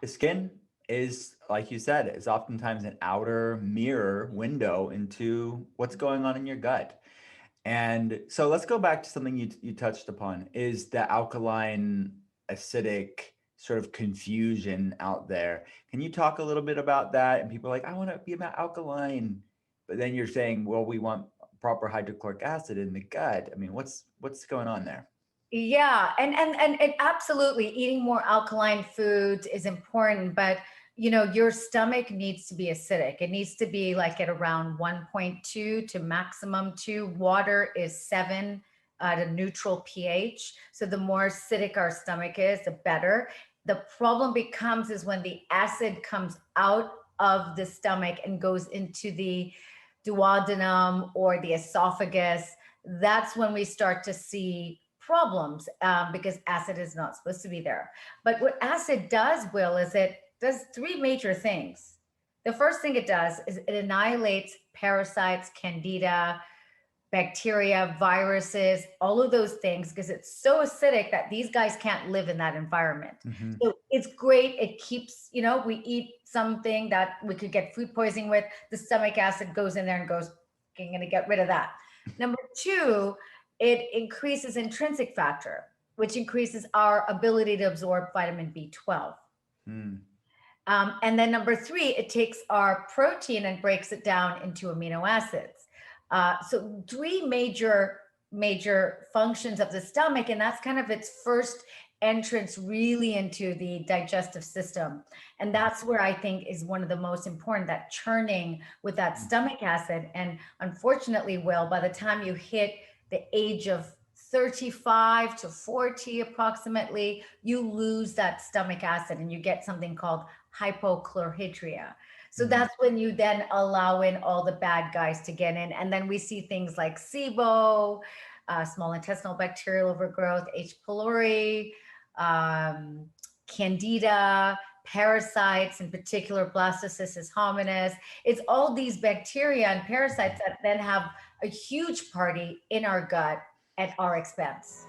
The skin is, like you said, is oftentimes an outer mirror window into what's going on in your gut. And so let's go back to something you touched upon is the alkaline acidic sort of confusion out there. Can you talk a little bit about that? And people are like, I want to be about alkaline, but then you're saying, well, we want proper hydrochloric acid in the gut. I mean, what's going on there? Yeah, and absolutely eating more alkaline foods is important, but your stomach needs to be acidic. It needs to be like at around 1.2 to maximum 2. Water is 7 at a neutral pH. So the more acidic our stomach is, the better. The problem becomes is when the acid comes out of the stomach and goes into the duodenum or the esophagus. That's when we start to see problems, because acid is not supposed to be there. But what acid does, Will, is it does three major things. The first thing it does is it annihilates parasites, candida, bacteria, viruses, all of those things, because it's so acidic that these guys can't live in that environment. Hmm. So it's great. It keeps, we eat something that we could get food poisoning with, the stomach acid goes in there and goes, I'm going to get rid of that. Number two, it increases intrinsic factor, which increases our ability to absorb vitamin B12. Mm. And then number three, it takes our protein and breaks it down into amino acids. So three major functions of the stomach, and that's kind of its first entrance really into the digestive system. And that's where I think is one of the most important, that churning with that stomach acid. And unfortunately, Will, by the time you hit the age of 35 to 40 approximately, you lose that stomach acid and you get something called hypochlorhydria. So Mm. that's when you then allow in all the bad guys to get in. And then we see things like SIBO, small intestinal bacterial overgrowth, H. pylori, candida, parasites, in particular blastocystis hominis. It's all these bacteria and parasites that then have a huge party in our gut at our expense.